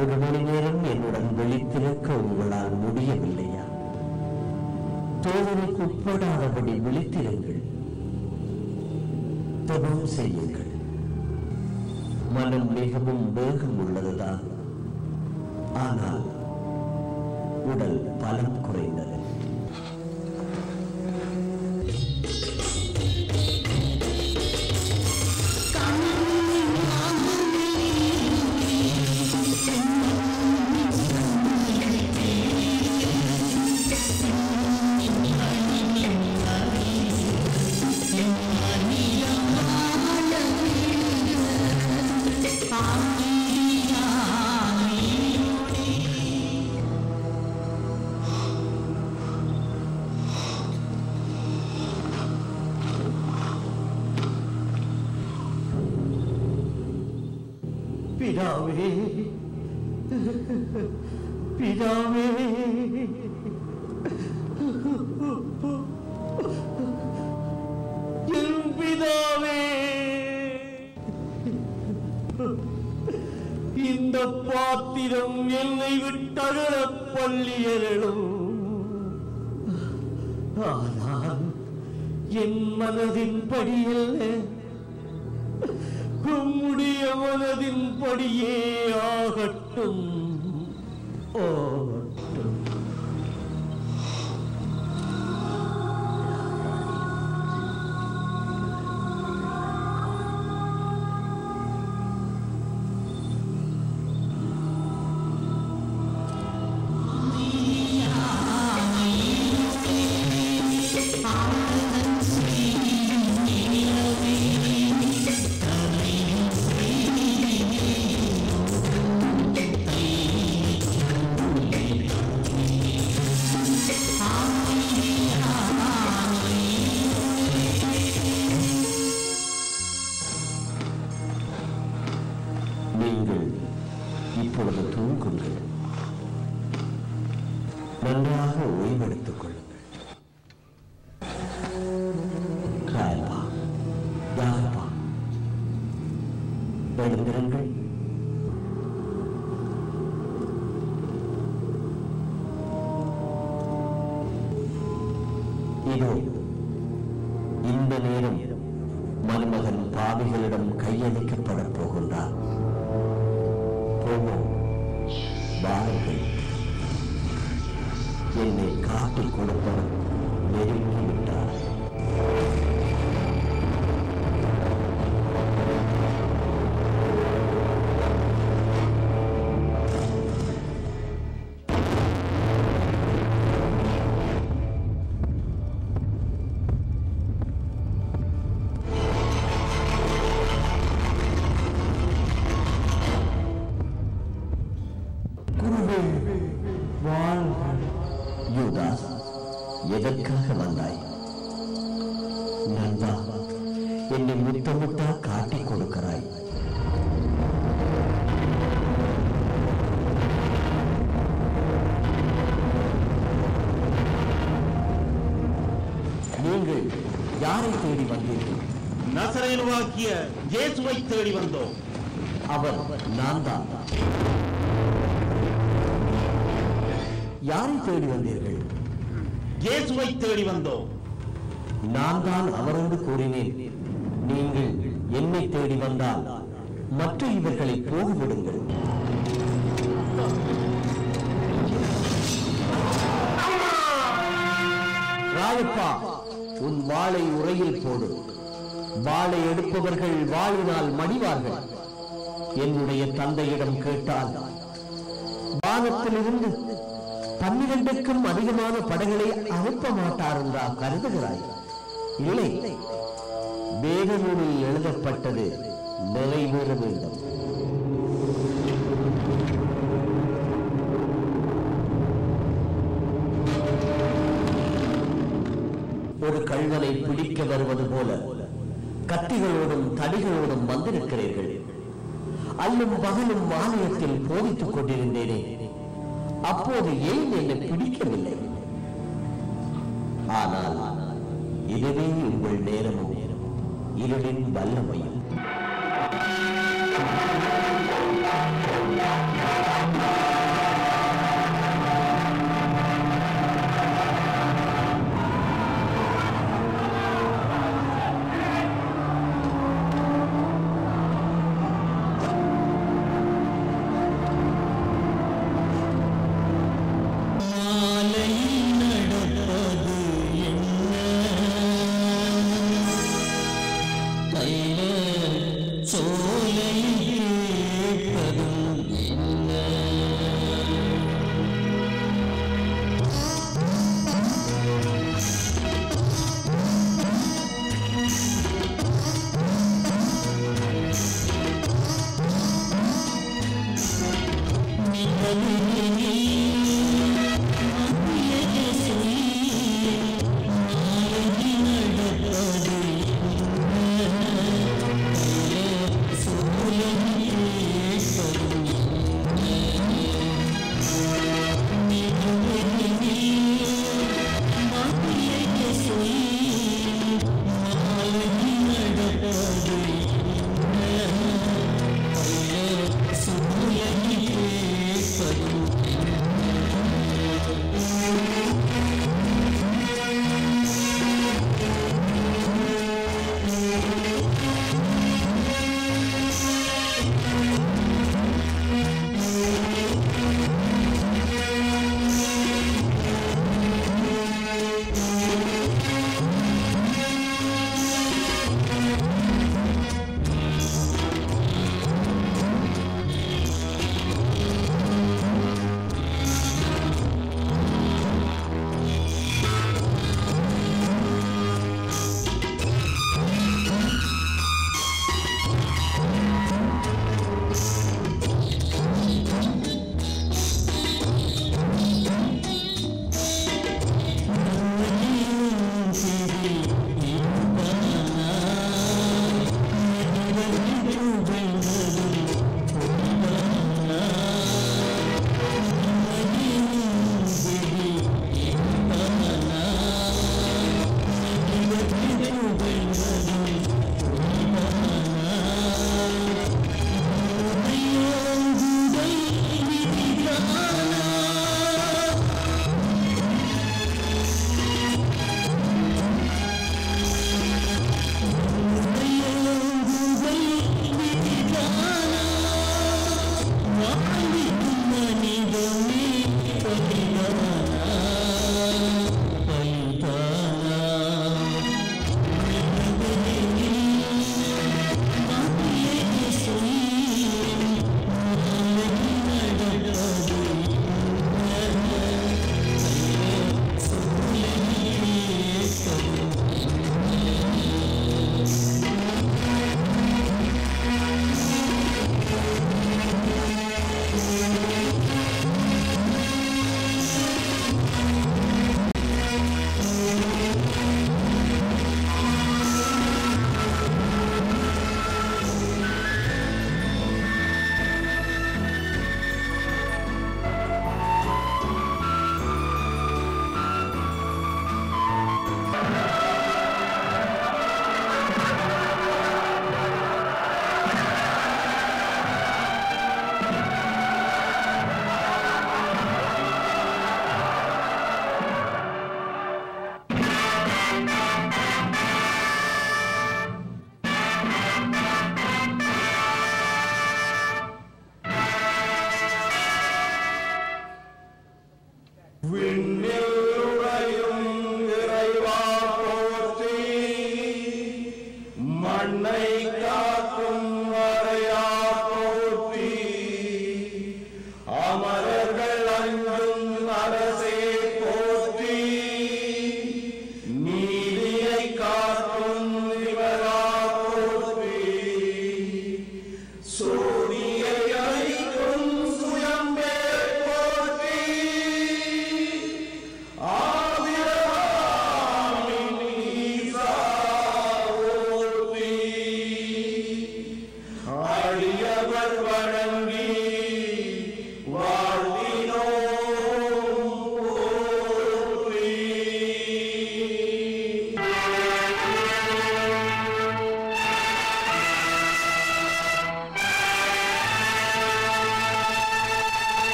ஒரு மணி நேரம் என்னுடன் விழித்திருக்க உங்களால் முடியவில்லையா? தோழனுக்கு உட்படாதபடி விழித்திருங்கள், தபம் செய்யுங்கள். மனம் மிகவும் வேகம் உள்ளதுதான், ஆனால் உடல் பலம் குறைந்தது. பிதாவே, பிதாவே, என் பிதாவே, இந்த பாத்திரம் என்னை விட்டகல பள்ளியலும், ஆனால் என் மனதின் படியல்ல, உம்முடைய மனதின் படியே ஆகட்டும். நீங்கள் இப்பொழுது தூங்குங்கள், நன்றாக ஓய்வெடுத்துக் கொள்ளுங்கள். எழுந்திருங்கள். இதோ இந்த நேரம் மருமகன் பாவிகளிடம் கையளிக்கப்பட போகின்றார். போவோம், வாருங்கள். என்னை காட்டிக் கொடுப்பவர் நெருங்கிவிட்டார். யூதாஸ், எதற்காக வந்தாய்? நண்பா, என்னை முத்தமுட்டா காட்டிக் கொடுக்கிறாய். நீங்கள் யாரை தேடி வந்தீர்கள்? நசரேயனாகிய இயேசுவை தேடி வந்தோம். அவர் நான் தான். யாரை தேடி வந்தீர்கள்? இயேசுவை தேடி வந்தோம். நான் தான் அவரோடு கூறினேன், நீங்கள் என்னை தேடி வந்தால் மற்ற இவர்களை போகவிடுங்கள். ராயப்பா, உன் வாளை உரையில் போடு. வாளை எடுப்பவர்கள் வாளினால் மடிவார்கள். என்னுடைய தந்தையிடம் கேட்டால் வானத்திலிருந்து 12க்கும் அதிகமான படைகளை அனுப்ப மாட்டார் என்றா கருதுகிறாய்? இல்லை, வேதநூலில் எழுதப்பட்டது நிறைவேற வேண்டும். ஒரு கள்வனை பிடிக்க வருவது போல கத்திகளோடும் தடிகளோடும் வந்திருக்கிறீர்கள். அல்லும் பகலும் ஆலயத்தில் போதித்துக் கொண்டிருந்தேனே, அப்போது ஏன் என்னை பிடிக்கவில்லை? ஆனால் இதுவே உங்கள் நேரமும் இருளின் வல்லமையும்.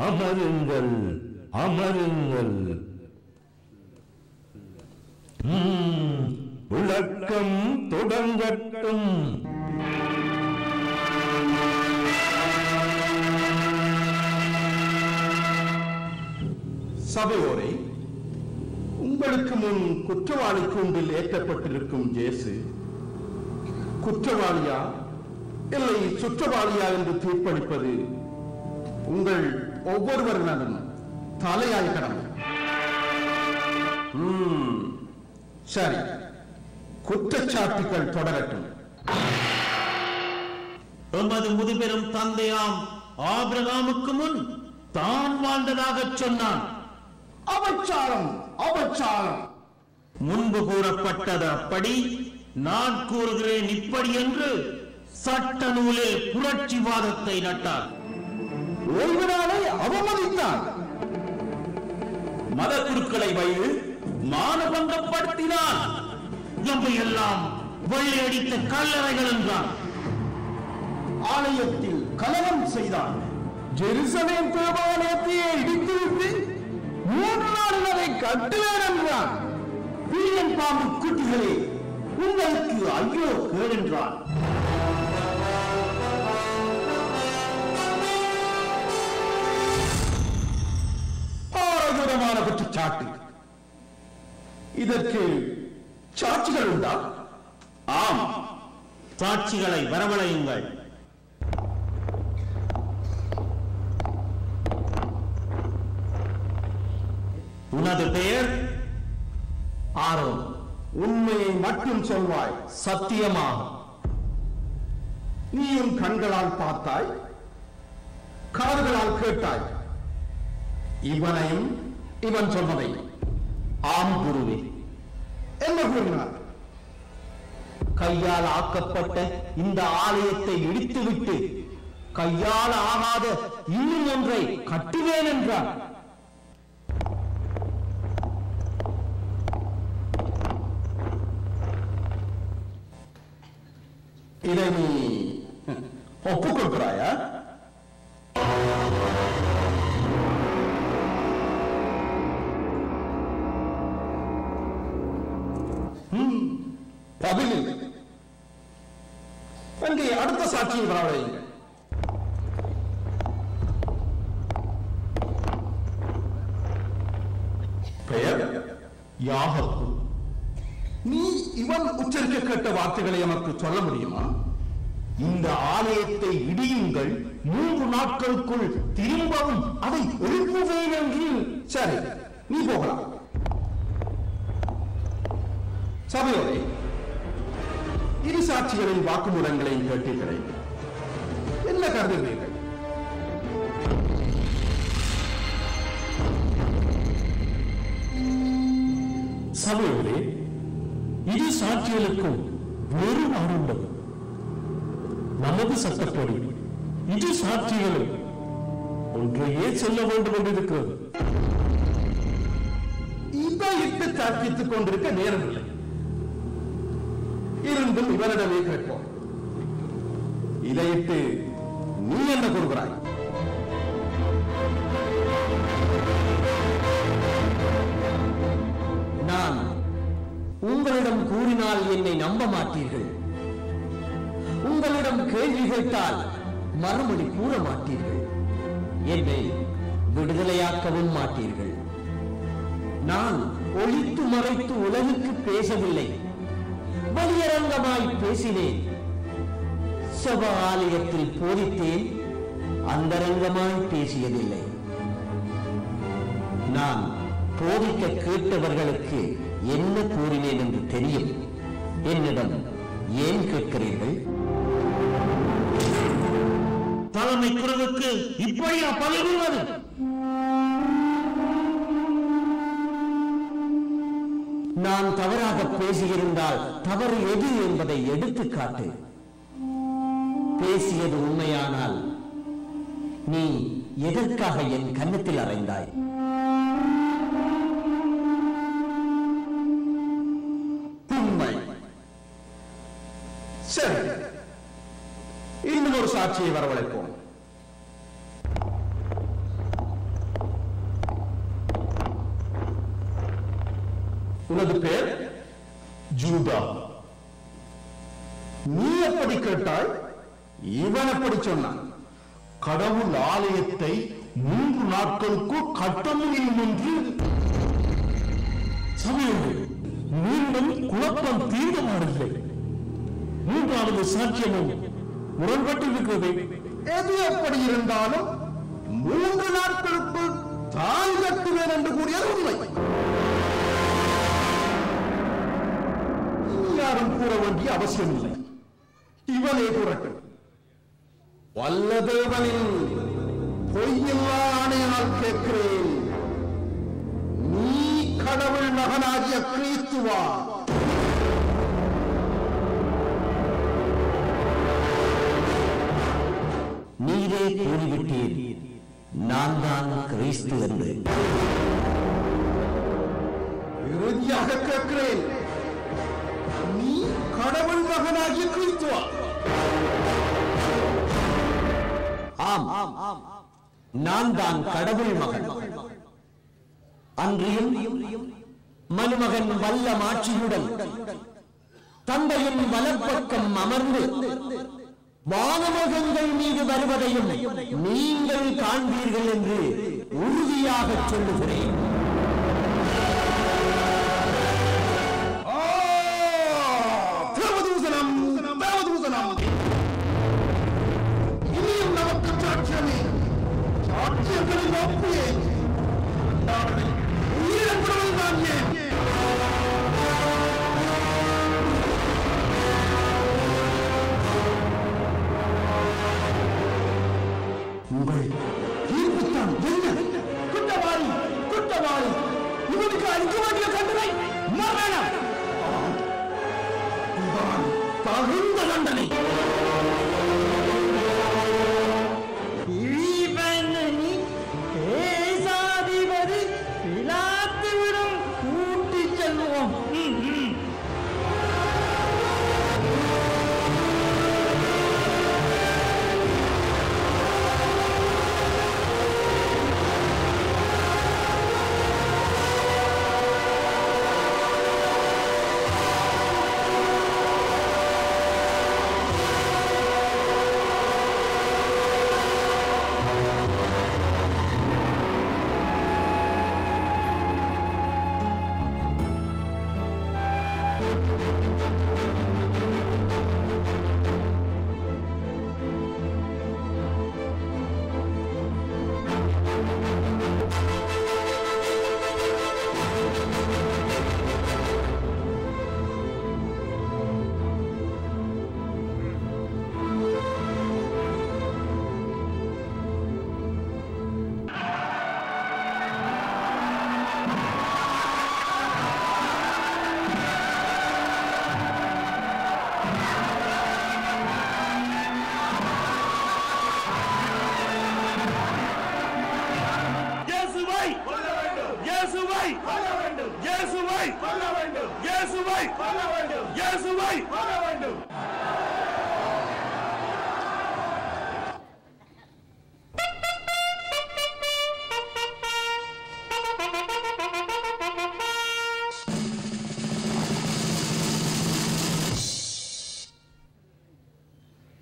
அமருங்கள் அமருங்கள். விளக்கம் தொடங்கட்டும். சபையோரை, உங்களுக்கு முன் குற்றவாளி கூண்டில் ஏற்றப்பட்டிருக்கும் இயேசு குற்றவாளியா இல்லை சுற்றவாளியா என்று தீர்ப்பளிப்பது உங்கள் ஒவ்வொருவரினதும் தலையாய கடமை. சரி, குற்றச்சாட்டுகள் தொடரட்டும். எமது முதுபெரும் தந்தையாம் ஆபிரகாமுக்கு முன் தான் வாழ்ந்ததாக சொன்னான். அபச்சாரம், அபச்சாரம். முன்பு கூறப்பட்டது அப்படி, நான் கூறுகிறேன் இப்படி என்று சட்ட நூலில் புரட்சிவாதத்தை நட்டார். ஓய்வு நாளை அவமதித்தான். மத குருக்களை வைத்து மானபங்கப்படுத்தினான். நம்மை எல்லாம் வெள்ளையடித்த கல்லறைகள் என்றான். ஆலயத்தில் கலகம் செய்தான். ஜெருசலேம் தேவாலயத்தையே இடித்துவிட்டு 3 நாளில் அதை கட்டுவேன் என்றான். வீரன் பாம்பு குட்டிகளே, உங்களுக்கு ஐயோ கேளென்றான். பாரதூரமான குற்றச்சாட்டு. இதற்கு சாட்சிகள் உண்டா? ஆம், சாட்சிகளை வரவழையுங்கள். உனது பெயர்? ஆரோன். உண்மையை மட்டும் சொல்வாய். சத்தியமாக. நீயும் கண்களால் பார்த்தாய், காதுகளால் கேட்டாய். இவனையும் இவன் சொன்னதை. ஆம் குருவே. என்ன கூறினார்? கையால் ஆக்கப்பட்ட இந்த ஆலயத்தை இடித்துவிட்டு கையால் ஆகாத இன்னும் ஒன்றை கட்டுவேன் என்றார். இதை நீ ஒப்புக்கொள்கிறாயா? பதில் அங்கே அடுத்த சாட்சியை வரவழையுங்கள். பெயர்? யாகப்பு. நீ இவன் உச்சரிக்க கேட்ட வார்த்தைகளை நமக்கு சொல்ல முடியுமா? இந்த ஆலயத்தை இடியுங்கள், 3 நாட்களுக்குள் திரும்பவும் அதை எழுப்புவேன் என்று. சரி, நீ போகலாம். சபையோரே, இரு சாட்சிகளின் வாக்குமூலங்களையும் கேட்டீர்களே, என்ன கருதுகிறீர்கள்? சபையோரே, இரு சாட்சிகளுக்கும் வேறுபாடு உள்ளது. நமது சட்டப்படி இரு சாட்சிகளும் ஒன்றையே சொல்ல வேண்டும் என்று இருக்கிறது. இதை இட்டு தர்க்கித்துக் கொண்டிருக்க நேரமில்லை. இருந்தும் இவரிடமே கேட்போம். இதையிட்டு நீ என்ன கூறுகிறாய்? நான் உங்களிடம் கூறினால் என்னை நம்ப மாட்டீர்கள். உங்களிடம் கேள்வி கேட்டால் மறுமொழி கூற மாட்டீர்கள். என்னை விடுதலையாக்கவும் மாட்டீர்கள். நான் ஒளித்து மறைத்து உலகுக்கு பேசவில்லை, வெளியரங்கமாய் பேசினேன். சப ஆலயத்தில் போதித்தேன், அந்தரங்கமாய் பேசியதில்லை. நான் போதிக்க கேட்டவர்களுக்கு என்ன கூறினேன் என்று தெரியும். என்னிடம் ஏன் கேட்கிறீர்கள்? தலைமை குருவுக்கு இப்படியா பழகுவது? நான் தவறாக பேசியிருந்தால் தவறு எது என்பதை எடுத்துக்காட்டு. பேசியது உண்மையானால் நீ எதற்காக என் கன்னத்தில் அறைந்தாய்? உண்மை. சரி, இன்னும் ஒரு சாட்சியை வரவழைப்போம். உனது பேர்? ஜூதா. நீ எப்படி கேட்டாய்? இவன் எப்படி சொன்னான்? கடவுள் ஆலயத்தை 3 நாட்களுக்குள் கட்ட முடியும் என்று. சபையோடு மீண்டும் குழப்பம் தீர்மானமில்லை. 3வது சாட்சியமும் முரண்பட்டிருக்கிறது. எது எப்படி இருந்தாலும் 3 நாட்களுக்குள் தான் கட்டுவேன் என்று கூறியது உண்மை. யாரும் கூற வேண்டிய அவசியம் இல்லை. இவனே கூறட்டும். வல்லதேவனின் பொய்யில்லா ஆணையால் கேட்கிறேன், நீ கடவுள் மகனாகிய கிறிஸ்துவா? நீரே கூறிவிட்டீர், நான் தான் கிறிஸ்து என்று. இறுதியாக கேட்கிறேன், நீ கடவுள் மகனாகிய கிறிஸ்துவா? ஆம், நான் தான் கடவுள் மகன். அன்றியும் மருமகன் வல்ல மாட்சியுடன் தந்தையின் வலப்பக்கம் அமர்ந்து வானமகங்கள் மீது வருவதையும் நீங்கள் காண்பீர்கள் என்று உறுதியாக சொல்லுகிறேன். தேவதூசனம், தேவதூசனம். இனியும் நமக்கு சாட்சியமே, சாட்சியங்களின் ஒப்பியே உயிரிழந்தவர்கள் தான் ஏன்? உங்கள் தீர்ப்புத்தான் என்ன? குற்றவாளி, குற்றவாளி, இவனுக்கு அளிக்க வேண்டிய தண்டனை மரணம். இதுதான் தகுந்த தண்டனை. பேசாதிபதி பிலாத்துவிடம் கூட்டி செல்வோம்.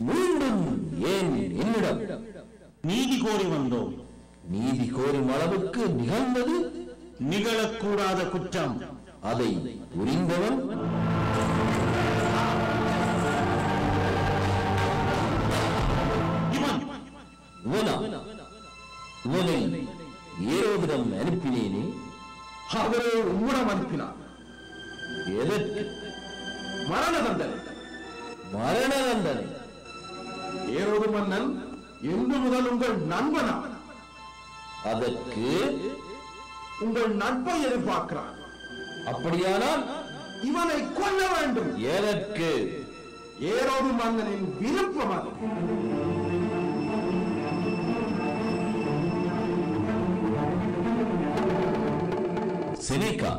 மீண்டும் ஏன் என்னிடம் நீதி கோரி வந்தோம். நீதி கோரும் அளவுக்கு நிகழ்ந்தது நிகழக்கூடாத குற்றம். அதை புரிந்தவன் இவனை ஏரோவிடம் அனுப்பினேனே, அவரே உம்மிடம் அனுப்பினார். எதற்கு? மரண தண்டனை. மரண தண்டனை. ஏரோது மன்னன் இன்று முதல் உங்கள் நண்பனா? அதற்கு உங்கள் நட்பை எதிர்பார்க்கிறான். அப்படியானால் இவனை கொல்ல வேண்டும். எதற்கு? ஏரோது மன்னனின் விருப்பம் அது. செனேகா,